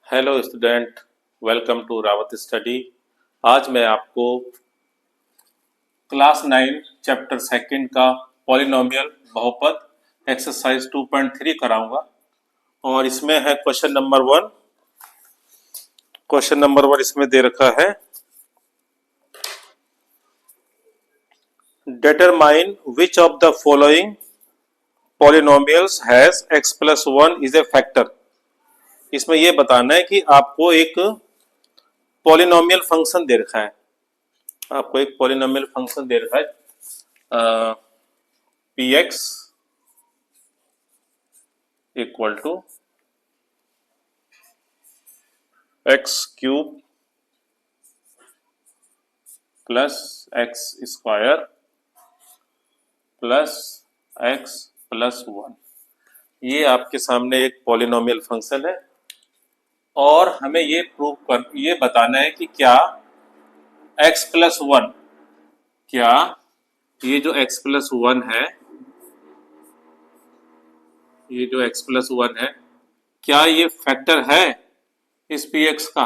Hello student, welcome to Rawat study. आज मैं आपको क्लास 9 चैप्टर सेकंड का पॉलिनोमियल बहुपद एक्सरसाइज 2.3 कराऊंगा और इसमें है क्वेश्चन नंबर 1। क्वेश्चन नंबर 1 इसमें दे रखा है, determine which of the following polynomials has x plus 1 is a factor. इसमें यह बताना है कि आपको एक पॉलिनोमियल फंक्शन दे रखा है, आपको एक पॉलिनोमियल फंक्शन दे रखा है P x equal to x cube plus x square plus x plus 1। ये आपके सामने एक पॉलिनोमियल फंक्शन है और हमें ये बताना है कि क्या x प्लस 1, क्या ये जो x प्लस 1 है, ये जो x प्लस 1 है, क्या ये फैक्टर है इस px का।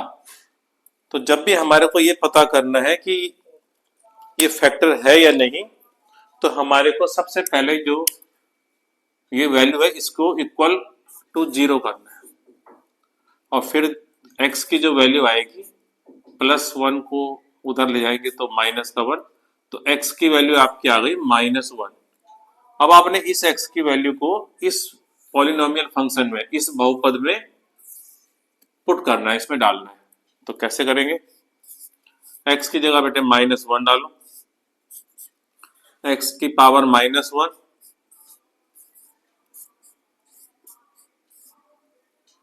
तो जब भी हमारे को ये पता करना है कि ये फैक्टर है या नहीं, तो हमारे को सबसे पहले जो ये वैल्यू है इसको इक्वल टू 0 करना है और फिर x की जो वैल्यू आएगी प्लस 1 को उधर ले जाएंगे तो माइनस का 1, तो x की वैल्यू आपकी आ गई -1। अब आपने इस x की वैल्यू को इस पॉलिनोमियल फंक्शन में, इस बहुपद में पुट करना है, इसमें डालना है। तो कैसे करेंगे? x की जगह बेटे -1 डालो, x की पावर -1,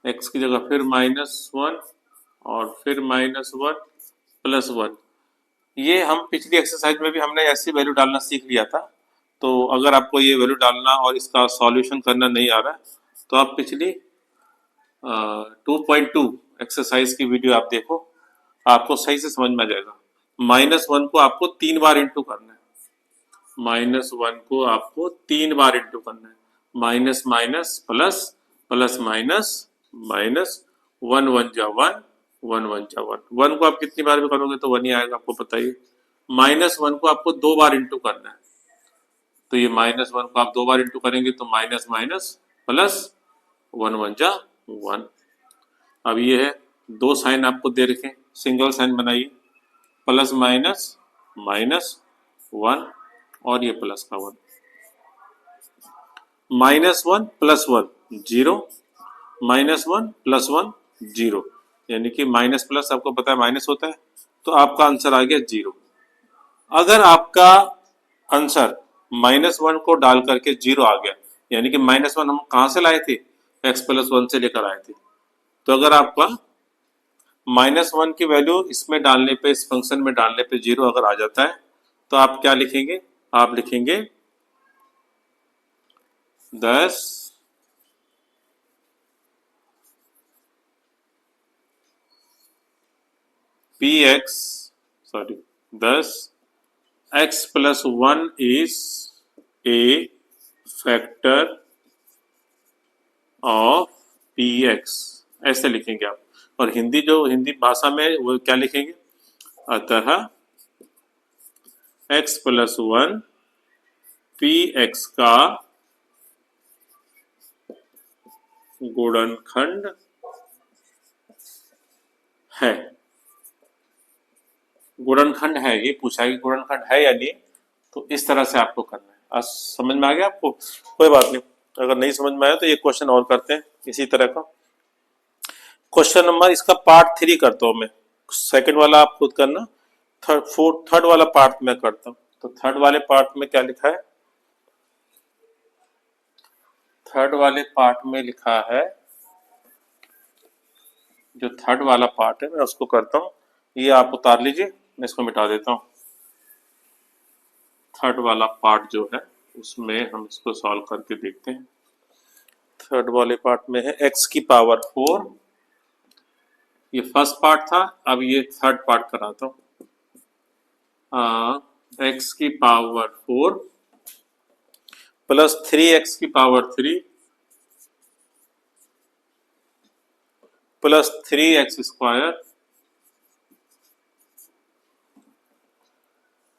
x की जगह फिर -1 और फिर -1 प्लस 1। ये हम पिछली एक्सरसाइज में भी हमने ऐसी वैल्यू डालना सीख लिया था। तो अगर आपको ये वैल्यू डालना और इसका सॉल्यूशन करना नहीं आ रहा है तो आप पिछली 2.2 एक्सरसाइज की वीडियो आप देखो, आपको सही से समझ में आ जाएगा। -1 को आपको 3 बार इंटू करना है, -1 को आपको 3 बार इंटू करना है, minus minus plus, plus minus minus, 1 1 जा 1, 1 1 जा 1। 1 को आप कितनी बार भी करोगे तो 1 ही आएगा, आपको पता ही। -1 को आपको 2 बार इंटू करना है, तो ये -1 को आप 2 बार इंटू करेंगे तो माइनस माइनस प्लस, 1 1 जा 1। अब ये है, दो साइन आपको दे रखे, सिंगल साइन बनाइए, प्लस माइनस माइनस 1 और ये प्लस का 1, -1 प्लस 1 0, -1 प्लस 1 0, यानी कि माइनस प्लस आपको पता है माइनस होता है, तो आपका आंसर आ गया 0। अगर आपका आंसर -1 को डाल करके 0 आ गया, यानी कि -1 हम कहां से लाए थे? x प्लस 1 से लेकर आए थे। तो अगर आपका -1 की वैल्यू इसमें डालने पे, इस फंक्शन में डालने पे 0 अगर आ जाता है, तो आप क्या लिखेंगे? आप लिखेंगे 10 x plus 1 is a factor of px, ऐसे लिखेंगे आप। और हिंदी भाषा में वो क्या लिखेंगे? अतः x प्लस 1 px का गुणनखंड है। गुणनखंड है, ये पूछा है कि गुणनखंड है या नहीं, तो इस तरह से आपको करना है। आज समझ में आ गया आपको? कोई बात नहीं, अगर नहीं समझ में आया तो ये क्वेश्चन और करते हैं इसी तरह का। क्वेश्चन नंबर इसका पार्ट 3 करता हूं मैं, सेकंड वाला आप खुद करना, थर्ड वाला पार्ट मैं करता हूं। तो थर्ड वाले पार्ट में क्या लिखा है? थर्ड वाले पार्ट में लिखा है, जो थर्ड वाला पार्ट है मैं उसको करता हूं, ये आप उतार लीजिए, मैं इसको मिटा देता हूं। थर्ड वाला पार्ट जो है उसमें हम इसको सॉल्व करके देखते हैं। थर्ड वाले पार्ट में है x की पावर 4, ये फर्स्ट पार्ट था, अब ये थर्ड पार्ट कराता हूं। x की पावर 4 प्लस 3x की power 3 plus 3x²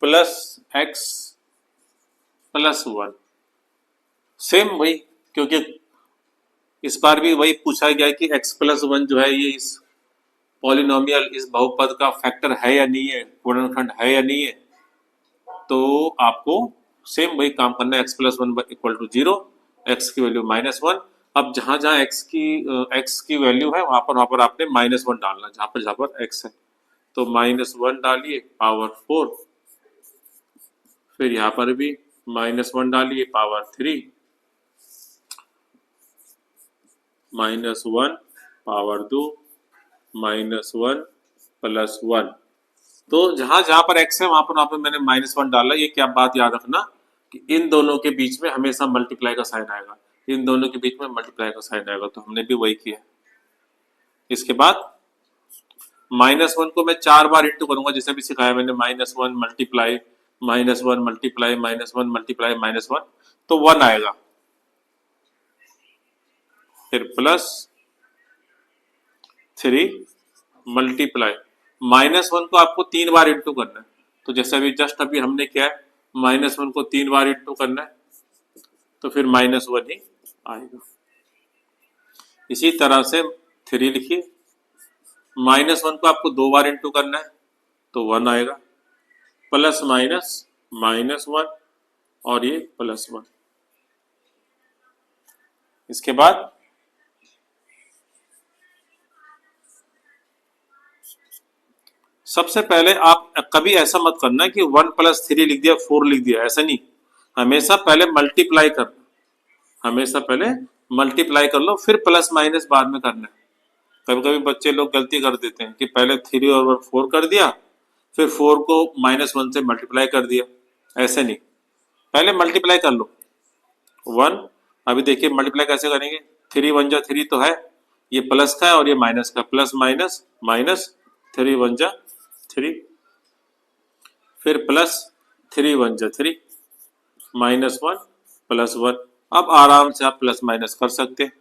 plus x plus 1। Same वही, क्योंकि इस बार भी वही पूछा गया कि x प्लस 1 जो है ये इस पॉलिनोमियल, इस बहुपद का फैक्टर है या नहीं है, गुणनखंड है या नहीं है। तो आपको सेम वही काम करना है, x plus 1 equal to 0, x की वैल्यू -1। अब जहां जहां x की वैल्यू है वहां पर आपने -1 डालना, जहां पर x है। तो -1 डालिए पावर 4, फिर यहाँ पर भी -1 डालिए पावर 3, -1 पावर 2, -1 प्लस 1। तो जहां जहां पर x है वहां पर मैंने -1 डाला। ये क्या बात याद रखना कि इन दोनों के बीच में हमेशा मल्टीप्लाई का साइन आएगा, इन दोनों के बीच में मल्टीप्लाई का साइन आएगा, तो हमने भी वही किया। इसके बाद -1 को मैं 4 बार इंटू करूंगा, जैसे भी सिखाया मैंने, -1 मल्टीप्लाई -1 मल्टीप्लाई -1 मल्टीप्लाई -1, तो 1 आएगा। फिर प्लस 3 मल्टीप्लाई -1 को आपको 3 बार इंटू करना है, तो जैसे अभी जस्ट अभी हमने किया है, -1 को 3 बार इंटू करना है, तो फिर -1 ही आएगा। इसी तरह से 3 लिखिए, -1 को आपको 2 बार इंटू करना है, तो 1 आएगा, प्लस माइनस -1 और ये +1। इसके बाद सबसे पहले आप कभी ऐसा मत करना कि 1 + 3 लिख दिया 4 लिख दिया, ऐसा नहीं। हमेशा पहले मल्टीप्लाई करना, हमेशा पहले मल्टीप्लाई कर लो, फिर प्लस माइनस बाद में करना है। कभी कभी बच्चे लोग गलती कर देते हैं कि पहले 3 और 4 कर दिया, फिर 4 को -1 से मल्टीप्लाई कर दिया, ऐसे नहीं। पहले मल्टीप्लाई कर लो 1। अभी देखिए मल्टीप्लाई कैसे करेंगे, 3 1 जा 3 तो है, ये प्लस का है और ये माइनस का, प्लस माइनस माइनस, 3 1 जा 3, फिर प्लस 3 1 जा 3, -1 +1। अब आराम से आप प्लस माइनस कर सकते हैं।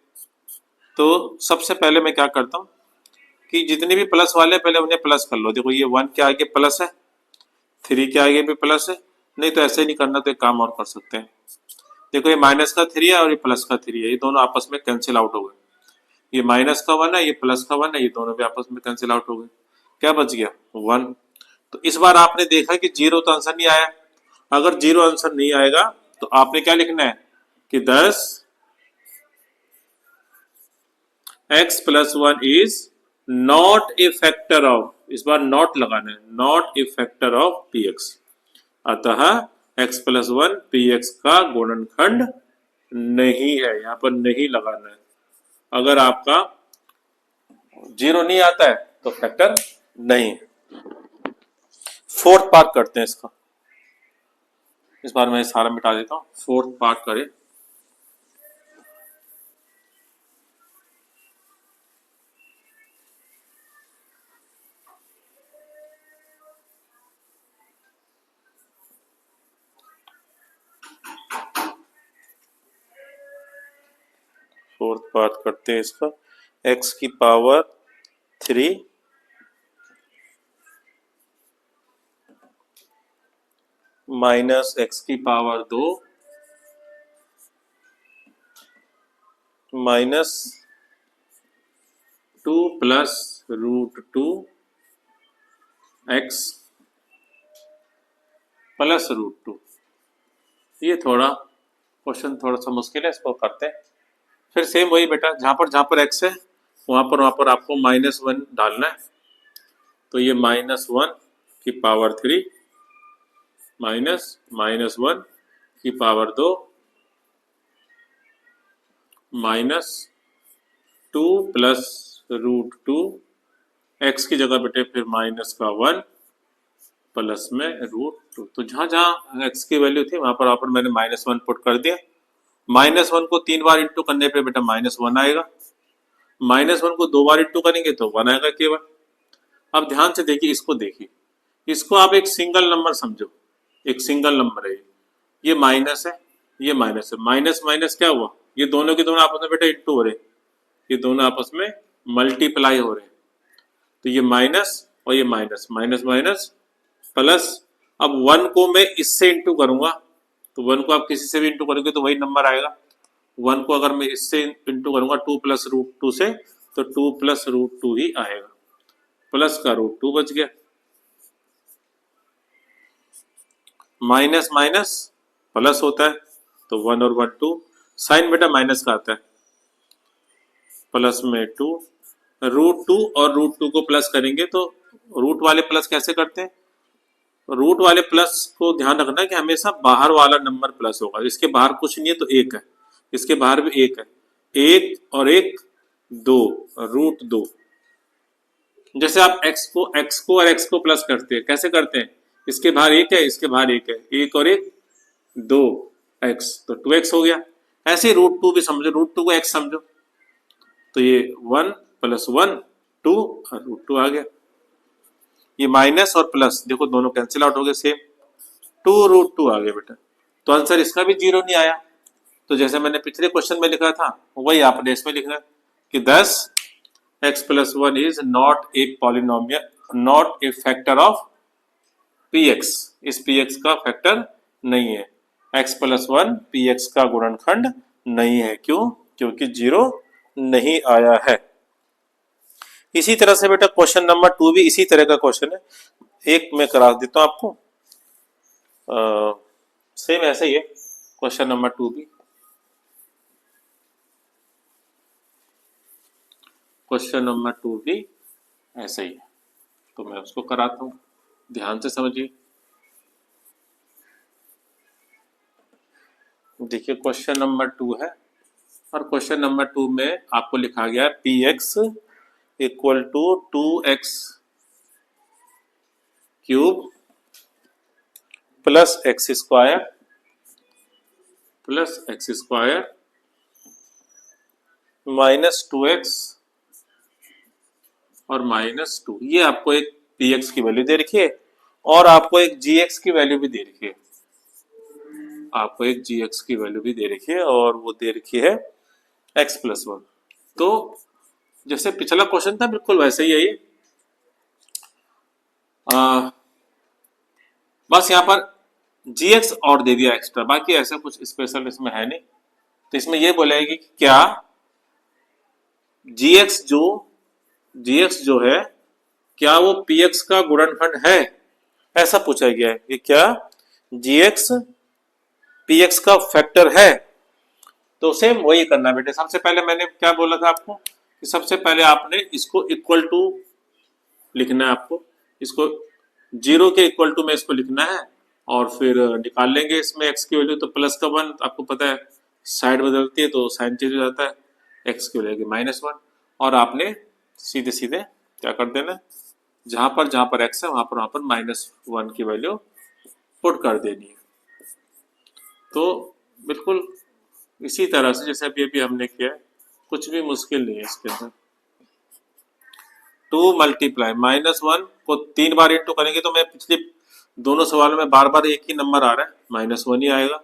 तो सबसे पहले मैं क्या करता हूँ कि जितने भी प्लस वाले पहले उन्हें प्लस कर लो। देखो ये 1 के आगे प्लस है, 3 के आगे भी प्लस है, नहीं तो ऐसे नहीं करना तो एक काम और कर सकते हैं। देखो ये माइनस का 3 है और ये प्लस का 3 है, ये दोनों आपस में कैंसिल आउट हो गए। ये माइनस का 1 है, ये प्लस का 1 है, ये दोनों भी आपस में कैंसिल आउट हो गए। क्या बच गया 1। तो इस बार आपने देखा कि 0 तो आंसर नहीं आया। अगर 0 आंसर नहीं आएगा तो आपने क्या लिखना है कि 10 x + 1 is not a factor of, इस बार नॉट लगाना है, not a factor of px। अतः x + 1 px का गुणनखंड नहीं है, यहां पर नहीं लगाना है। अगर आपका 0 नहीं आता है तो फैक्टर नहीं है। फोर्थ पार्ट करते हैं इसका, इस बार मैं सारा मिटा देता हूं, फोर्थ पार्ट करें। फोर्थ पार्ट करते हैं इसका, x की पावर 3 माइनस x की power 2 minus 2 plus √2 x plus √2। ये थोड़ा क्वेश्चन थोड़ा सा मुश्किल है, इसको करते हैं। फिर सेम वही बेटा, जहां पर x है वहां पर आपको -1 डालना है। तो ये -1 की पावर 3 माइनस -1 की पावर 2 माइनस 2 प्लस √2 x की जगह बेटे फिर माइनस का 1 प्लस में √2। तो जहां जहां x की वैल्यू थी वहां पर मैंने -1 पुट कर दिया। -1 को 3 बार इंटू करने पे बेटा -1 आएगा, -1 को 2 बार इंटू करेंगे तो 1 आएगा केवल। अब ध्यान से देखिए, इसको देखिए, इसको आप एक सिंगल नंबर समझो, एक सिंगल नंबर है ये माइनस है, ये माइनस है, माइनस माइनस क्या हुआ, ये दोनों के दोनों आपस में बेटा इंटू हो रहे, ये दोनों आपस में मल्टीप्लाई हो रहे हैं, तो ये माइनस और ये माइनस, माइनस माइनस प्लस। अब 1 को मैं इससे इंटू करूंगा, तो 1 को आप किसी से भी इंटू करोगे तो वही नंबर आएगा। 1 को अगर मैं इससे इंटू करूंगा 2 प्लस रूट 2 से, तो 2 प्लस रूट 2 ही आएगा, प्लस का रूट 2 बच गया। माइनस माइनस प्लस होता है, तो 1 और 1 2, साइन बेटा माइनस का आता है, प्लस में 2, रूट 2 और रूट 2 को प्लस करेंगे तो रूट वाले प्लस कैसे करते हैं? रूट वाले प्लस को ध्यान रखना है कि हमेशा बाहर वाला नंबर प्लस होगा, इसके बाहर कुछ नहीं है तो एक है, इसके बाहर भी एक है, एक और एक 2, रूट 2। जैसे आप x को और x को प्लस करते हैं, कैसे करते हैं? इसके बाहर एक है, इसके बाहर एक है, एक और एक 2x, तो 2x हो गया। ऐसे रूट 2 भी समझो, रूट 2 को x समझो, तो ये 1 प्लस 1 2 और रूट 2 आ गया। ये माइनस और प्लस देखो दोनों कैंसिल आउट हो गए, सेम 2 रूट 2 आ गया बेटा। तो आंसर इसका भी 0 नहीं आया। तो जैसे मैंने पिछले क्वेश्चन में लिखा था वही आपने इसमें लिखना है कि 10 x plus 1 is not a polynomial, not a factor of px, इस px का फैक्टर नहीं है, x प्लस 1 px का गुणनखंड नहीं है। क्यों? क्योंकि 0 नहीं आया है। इसी तरह से बेटा क्वेश्चन नंबर 2 भी इसी तरह का क्वेश्चन है, एक मैं करा देता हूं आपको, सेम ऐसे ही है क्वेश्चन नंबर 2 भी। क्वेश्चन नंबर 2 भी ऐसे ही है, तो मैं उसको कराता हूं, ध्यान से समझिए। देखिए क्वेश्चन नंबर 2 है और क्वेश्चन नंबर 2 में आपको लिखा गया है px equal to 2x cube plus x square minus 2x और माइनस 2। ये आपको एक px की वैल्यू दे रखी है और आपको एक gx की वैल्यू भी दे रखी है, आपको एक gx की वैल्यू भी दे रखी है और वो दे रखी है x प्लस 1। तो जैसे पिछला क्वेश्चन था बिल्कुल वैसे ही है ये। बस यहाँ पर gx और दे दिया एक्स्ट्रा, बाकी ऐसा कुछ स्पेशल इसमें है नहीं। तो इसमें ये बोलेगी कि क्या gx जो है क्या वो px का गुणनखंड है, ऐसा पूछा गया है कि क्या gx px का फैक्टर है। तो सेम वही करना बेटे। सबसे पहले मैंने क्या बोला था आपको कि सबसे पहले आपने इसको इक्वल टू लिखना है, आपको इसको 0 के इक्वल टू में इसको लिखना है और फिर निकाल लेंगे इसमें x की वैल्यू। तो प्लस का 1 आपको पता है साइड बदलती है तो साइन चेंज हो जाता है, x की वैल्यू माइनस 1 और आपने सीधे सीधे क्या कर देना, जहां पर x है वहां पर माइनस 1 की वैल्यू पुट कर देनी है। तो बिल्कुल इसी तरह से जैसे अभी हमने किया है, कुछ भी मुश्किल नहीं है इसके अंदर। 2 मल्टीप्लाई माइनस 1 को 3 बार इंटू करेंगे तो मैं पिछले दोनों सवालों में बार बार एक ही नंबर आ रहा है, माइनस 1 ही आएगा।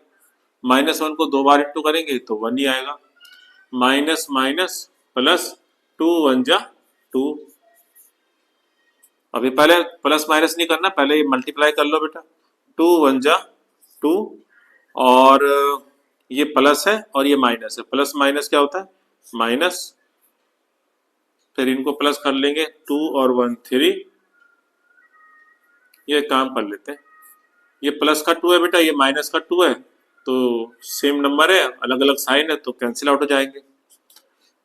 माइनस 1 को 2 बार इंटू करेंगे तो 1 ही आएगा। माइनस माइनस प्लस 2 1 जा 2। अभी पहले प्लस माइनस नहीं करना, पहले ये मल्टीप्लाई कर लो बेटा। 2 1 जा 2 और ये प्लस है और ये माइनस है, प्लस माइनस क्या होता है माइनस, फिर इनको प्लस कर लेंगे 2 और 1 3। ये काम कर लेते हैं, ये प्लस का 2 है बेटा, ये माइनस का 2 है, तो सेम नंबर है अलग अलग साइन है तो कैंसिल आउट हो जाएंगे।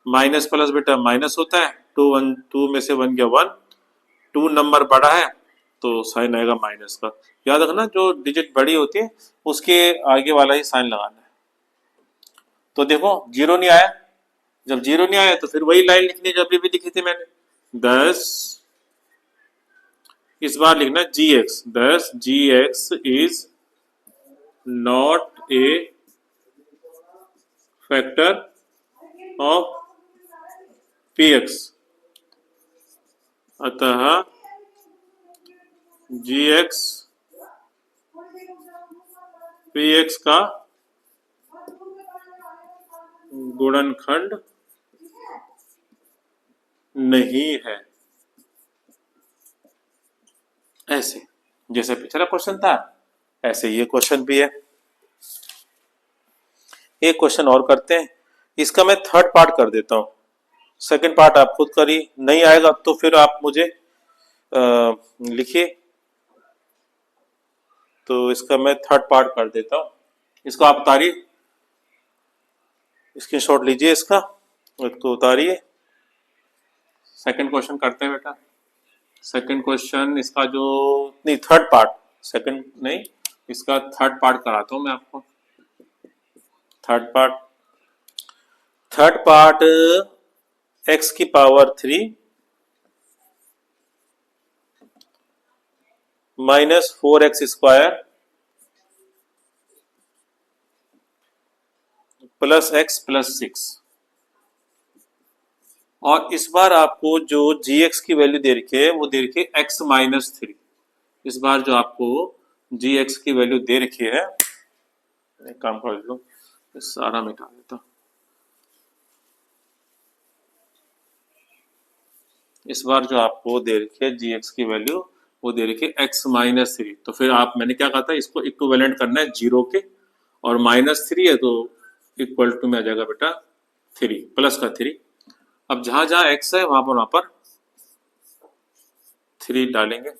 माइनस प्लस बेटा माइनस होता है, 2 में से 1 गया 1, 2 नंबर बड़ा है तो साइन आएगा माइनस का। याद रखना जो डिजिट बड़ी होती है उसके आगे वाला ही साइन लगाना है। तो देखो 0 नहीं आया, जब 0 नहीं आया तो फिर वही लाइन लिखनी जो अभी भी लिखी थी मैंने, 10 इस बार लिखना gx, 10 gx is not a factor of px, अतः gx px का गुणनखंड नहीं है। ऐसे जैसे पिछला क्वेश्चन था ऐसे ये क्वेश्चन भी है। एक क्वेश्चन और करते हैं, इसका मैं थर्ड पार्ट कर देता हूं, सेकंड पार्ट आप खुद करिए, नहीं आएगा तो फिर आप मुझे लिखिए। तो इसका मैं थर्ड पार्ट कर देता हूं, इसको आप उतारिए, स्क्रीनशॉट लीजिए इसका, एक तो उतारिए। सेकंड क्वेश्चन करते हैं बेटा। सेकंड क्वेश्चन इसका जो नहीं थर्ड पार्ट, सेकंड नहीं, इसका थर्ड पार्ट कराता हूं मैं आपको। थर्ड पार्ट x की power 3 minus 4x square plus x plus 6। और इस बार आपको जो gx की वैल्यू दे रखी है वो दे रखी है x माइनस 3। इस बार जो आपको gx की वैल्यू दे रखी है, एक काम कर लो, सारा मिटा देता। इस बार जो आपको दे रखी है gx की वैल्यू वो दे रखी है x माइनस 3। तो फिर आप मैंने क्या कहा था, इसको इक्विवेलेंट करना है 0 के, और माइनस 3 है तो इक्वल टू में आ जाएगा बेटा 3 प्लस का 3। अब जहां जहां x है वहां पर 3 डालेंगे,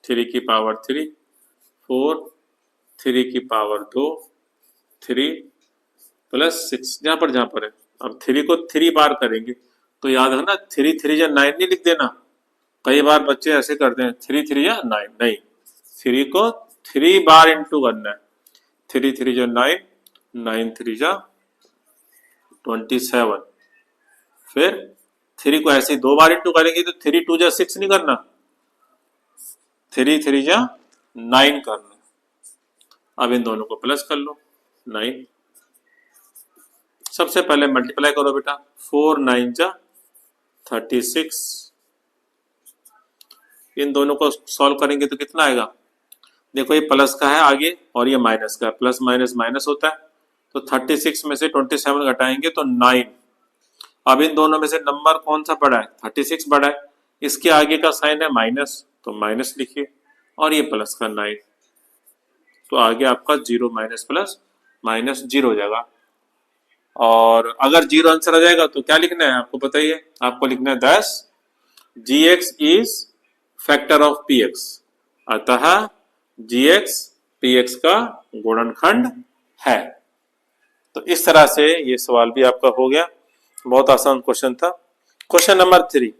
3 की पावर 3, 4, 3 की पावर 2, 3 प्लस 6 जहां पर है। अब 3 को 3 बार करेंगे तो याद रखना 3 3 या 9 नहीं लिख देना। कई बार बच्चे ऐसे करते हैं 3 3 या 9, नहीं, 3 को 3 बार इंटू करना है। 3 3 जा 9, 9 3 जा 27। फिर 3 को ऐसे 2 बार इंटू करेंगे तो 3 2 जा 6 नहीं करना, 3 3 जा 9 करना। अब इन दोनों को प्लस कर लो, 9। सबसे पहले मल्टीप्लाई करो बेटा, 4 9 जा 36। इन दोनों को सॉल्व करेंगे तो कितना आएगा, देखो ये प्लस का है आगे और ये माइनस का है, प्लस माइनस माइनस होता है। तो 36 में से 27 घटाएंगे तो 9। अब इन दोनों में से नंबर कौन सा बड़ा है, 36 बड़ा है, इसके आगे का साइन है माइनस तो माइनस लिखिए, और ये प्लस का 9, तो आगे आपका 0 माइनस प्लस माइनस 0 हो जाएगा। और अगर 0 आंसर आ जाएगा तो क्या लिखना है आपको पता ही है, आपको लिखना है 10 gx is factor of px, अतः gx px का गुणनखंड है। तो इस तरह से ये सवाल भी आपका हो गया, बहुत आसान क्वेश्चन था। क्वेश्चन नंबर 3,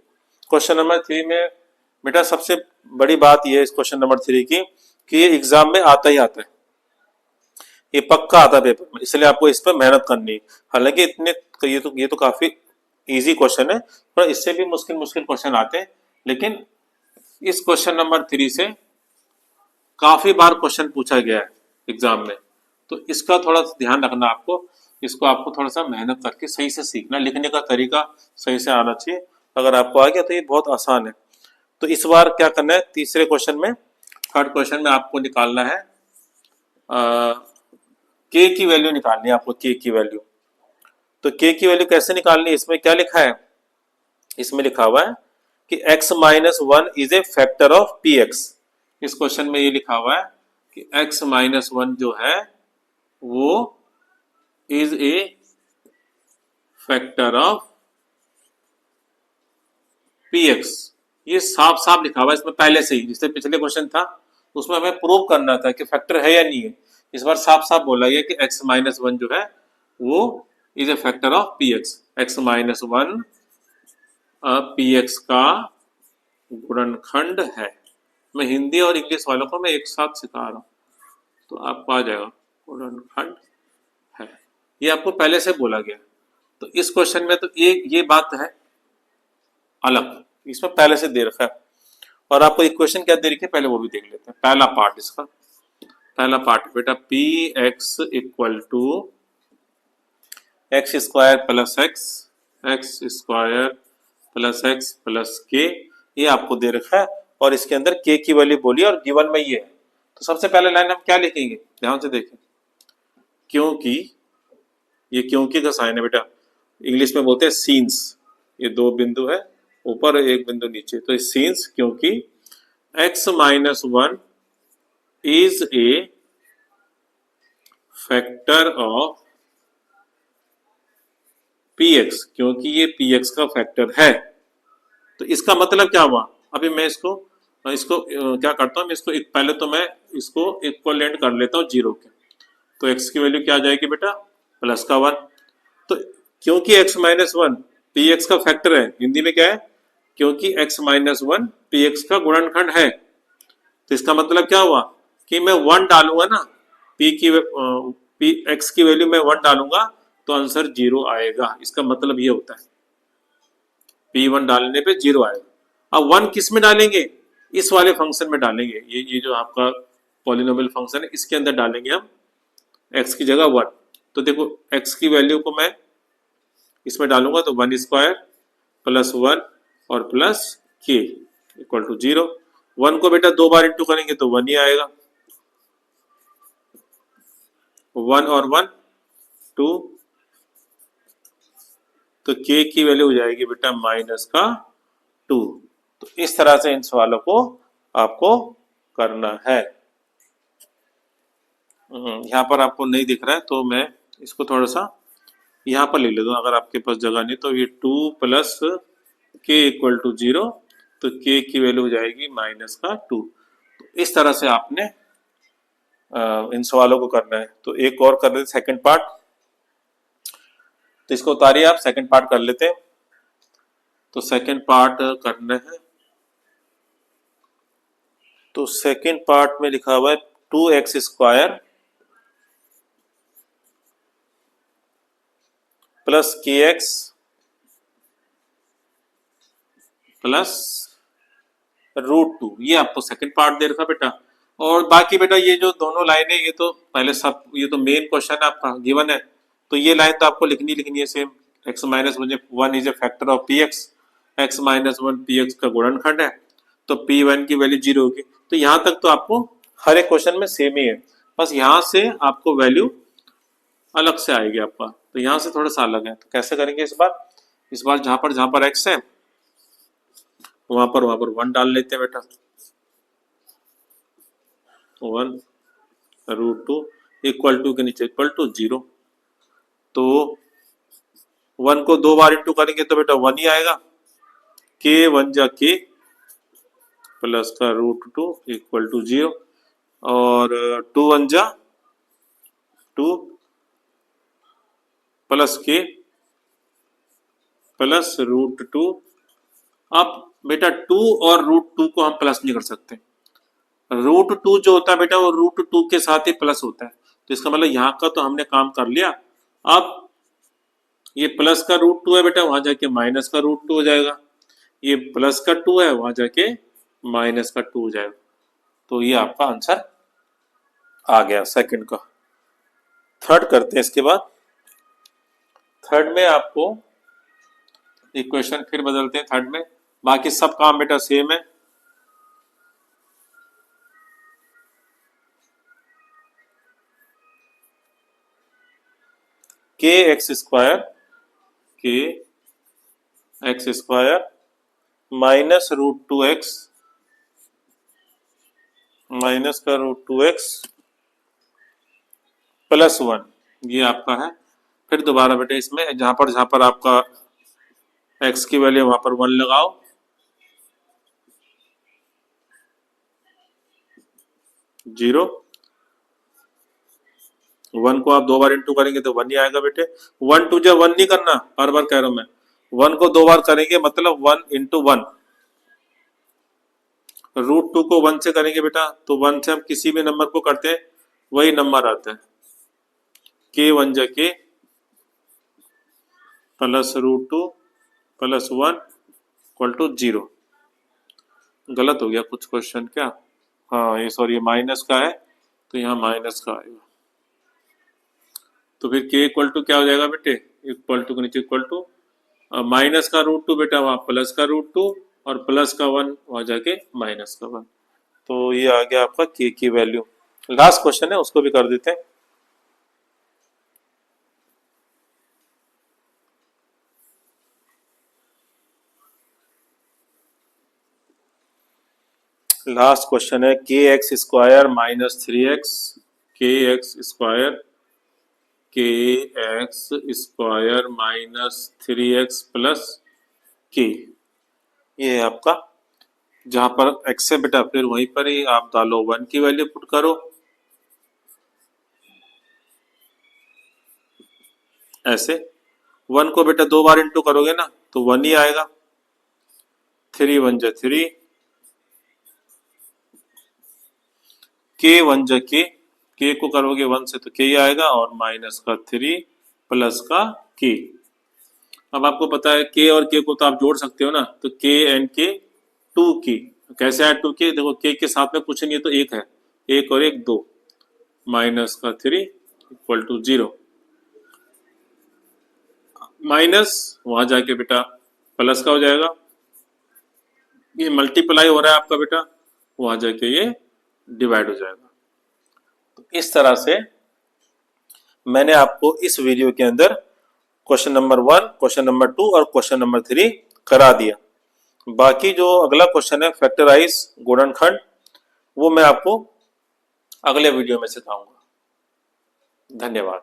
क्वेश्चन नंबर 3 में बेटा सबसे बड़ी बात यह है इस क्वेश्चन नंबर 3 की कि ये एग्जाम में आता ही आता है, ये पक्का आता है पेपर में, इसलिए आपको इस पर मेहनत करनी है। हालांकि इतने ये तो काफी इजी क्वेश्चन है, पर इससे भी मुश्किल मुश्किल क्वेश्चन आते हैं, लेकिन इस क्वेश्चन नंबर 3 से काफी बार क्वेश्चन पूछा गया है एग्जाम में, तो इसका थोड़ा ध्यान रखना आपको, इसको आपको थोड़ा सा मेहनत करके सही से सीखना, लिखने का तरीका सही से आना चाहिए। अगर आपको आ गया तो ये बहुत आसान है। तो इस बार क्या करना है, तीसरे क्वेश्चन में, थर्ड क्वेश्चन में आपको निकालना है के की वैल्यू निकालनी है आपको, के की वैल्यू। तो के की वैल्यू कैसे निकालनी है, इसमें क्या लिखा है, इसमें लिखा हुआ है कि x minus 1 is a factor of P x. इस क्वेश्चन में ये लिखा हुआ है कि x माइनस 1 जो है वो is a factor of P x. ये साफ साफ लिखा हुआ है इसमें पहले से ही, जिससे पिछले क्वेश्चन था उसमें हमें प्रूव करना था कि फैक्टर है या नहीं है। इस बार साफ साफ बोला गया कि x माइनस 1 जो है वो is a factor of P x. X minus 1 P x का गुणनखंड है। मैं हिंदी और इंग्लिश वालों को मैं एक साथ सिखा रहा हूं, तो आपको आ जाएगा गुणनखंड है, ये आपको पहले से बोला गया। तो इस क्वेश्चन में तो ये बात है अलग, इसमें पहले से दे रखा है। और आपको इक्वेशन क्या दे रखी है पहले वो भी देख लेते हैं। पहला पार्ट, इसका पहला पार्ट बेटा P x equal to x square plus x square plus x plus k, ये आपको दे रखा है, और इसके अंदर के की वैल्यू बोली और गिवन में ये है। तो सबसे पहले लाइन हम क्या लिखेंगे, ध्यान से देखें, क्योंकि ये क्योंकि का साइन है बेटा, इंग्लिश में बोलते हैं सीन्स, ये दो बिंदु है ऊपर एक बिंदु नीचे। तो सिंस क्योंकि x minus one is a factor of px, क्योंकि ये px का फैक्टर है। तो इसका मतलब क्या हुआ? अभी मैं इसको इसको क्या करता हूँ, मैं इसको पहले तो मैं इसको इक्वलेंट कर लेता हूँ जीरो के। तो x की वैल्यू क्या आ जाएगी बेटा? प्लस का वन। तो क्योंकि x minus one P x का फैक्टर है, हिंदी में क्या है? क्योंकि x minus one P x का गुणनखंड है। तो इसका मतलब क्या हुआ कि मैं वन डालूंगा ना, पी एक्स की वैल्यू में वन डालूंगा तो आंसर जीरो आएगा। इसका मतलब ये होता है पी वन डालने पे जीरो आएगा। अब वन किस में डालेंगे? इस वाले फंक्शन में डालेंगे। ये जो आपका पॉलिनोमियल फंक्शन है इसके अंदर डालेंगे हम x की जगह वन। तो देखो x की वैल्यू को मैं इसमें डालूंगा तो वन स्क्वायर प्लस वन और प्लस के इक्वल टू जीरो। वन को बेटा दो बार इंटू करेंगे तो वन ही आएगा। वन और वन टू, तो k की वैल्यू हो जाएगी बेटा माइनस का टू। तो इस तरह से इन सवालों को आपको करना है। यहाँ पर आपको नहीं दिख रहा है तो मैं इसको थोड़ा सा यहाँ पर लिख लेता हूँ, अगर आपके पास जगह नहीं तो। ये टू प्लस के इक्वल टू जीरो, तो के की वैल्यू हो जाएगी माइनस का टू। तो इस तरह से आपने इन सवालों को करना है। तो एक और कर लेते सेकंड पार्ट। तो इसको उतारिए आप, सेकंड पार्ट कर लेते हैं। तो सेकंड पार्ट करना है। तो सेकंड पार्ट में लिखा हुआ है टू एक्स स्क्वायर प्लस के एक्स प्लस रूट टू, ये आपको सेकंड पार्ट दे रखा बेटा। और बाकी बेटा ये जो दोनों लाइनें ये तो पहले सब, ये तो मेन क्वेश्चन आपका गिवन है। तो ये लाइन तो आपको लिखनी है same. X minus one is a factor of P x, x minus one P x का गुणनखंड है। तो पी वन की वैल्यू जीरो होगी। तो यहाँ तक तो आपको हर एक क्वेश्चन में सेम ही है, बस यहाँ से आपको वैल्यू अलग से आएगी आपका। तो यहाँ से थोड़ा सा अलग है। तो कैसे करेंगे इस बार? इस बार जहां पर एक्स है वहां पर वन डाल लेते हैं बेटा। One root two equal to के नीचे इक्वल टू जीरो। तो वन को दो बार इंटू करेंगे तो बेटा वन ही आएगा। के वन जा के प्लस का root two equal to zero, और टू वन जा टू प्लस के प्लस रूट टू। अब बेटा टू और रूट टू को हम प्लस नहीं कर सकते। रूट टू जो होता है बेटा वो रूट टू के साथ ही प्लस होता है। तो इसका मतलब यहाँ का तो हमने काम कर लिया। अब ये प्लस का रूट टू है बेटा, वहां जाके माइनस का रूट टू हो जाएगा। ये प्लस का टू है, वहां जाके माइनस का टू हो जाएगा। तो ये आपका आंसर आ गया सेकंड का। थर्ड करते हैं इसके बाद। थर्ड में आपको इक्वेशन फिर बदलते हैं थर्ड में, बाकी सब काम बेटा सेम है। के x square minus root two x minus का root two x plus one, ये आपका है। फिर दोबारा बेटा इसमें जहां पर आपका एक्स की वैल्यू वहां पर वन लगाओ। जीरो, वन को आप दो बार इंटू करेंगे तो वन ही आएगा बेटे। वन टू जो वन नहीं करना, बार बार कह रहा हूं मैं। वन को दो बार करेंगे मतलब one into one. Root two को वन से करेंगे बेटा तो वन से हम किसी भी नंबर को करते हैं वही नंबर आता है। के वन जा के plus root two plus one equal to zero. गलत हो गया कुछ क्वेश्चन क्या? हाँ ये सॉरी, ये माइनस का है तो यहाँ माइनस का आएगा। तो फिर के इक्वल टू क्या हो जाएगा बेटे? इक्वल टू के नीचे इक्वल टू माइनस का रूट टू बेटा, वहां प्लस का रूट टू और प्लस का वन वहां जाके माइनस का वन। तो ये आ गया आपका के की वैल्यू। लास्ट क्वेश्चन है उसको भी कर देते हैं। लास्ट क्वेश्चन है के एक्स स्क्वायर माइनस 3x, के x square minus 3x plus k. ये है आपका, जहां पर x है बेटा फिर वहीं पर ही आप डालो 1 की वैल्यू पुट करो, ऐसे 1 को बेटा 2 बार इंटू करोगे ना तो 1 ही आएगा, 3 1 जा 3, के 1 जा के को करोगे 1 से तो के ही आएगा, और माइनस का 3 प्लस का के। अब आपको पता है के और के को तो आप जोड़ सकते हो ना, तो के एंड के 2 के, कैसे है 2 के, देखो के साथ में कुछ नहीं है तो एक है, एक और एक 2, माइनस का 3 इक्वल टू 0, माइनस वहां जाके बेटा प्लस का हो जाएगा, ये मल्टीप्लाई हो रहा है आपका बेटा, वहां जाके ये डिवाइड हो जाएगा। तो इस तरह से मैंने आपको इस वीडियो के अंदर क्वेश्चन नंबर 1, क्वेश्चन नंबर 2 और क्वेश्चन नंबर 3 करा दिया। बाकी जो अगला क्वेश्चन है फैक्टराइज गुणनखंड, वो मैं आपको अगले वीडियो में सिखाऊंगा। धन्यवाद।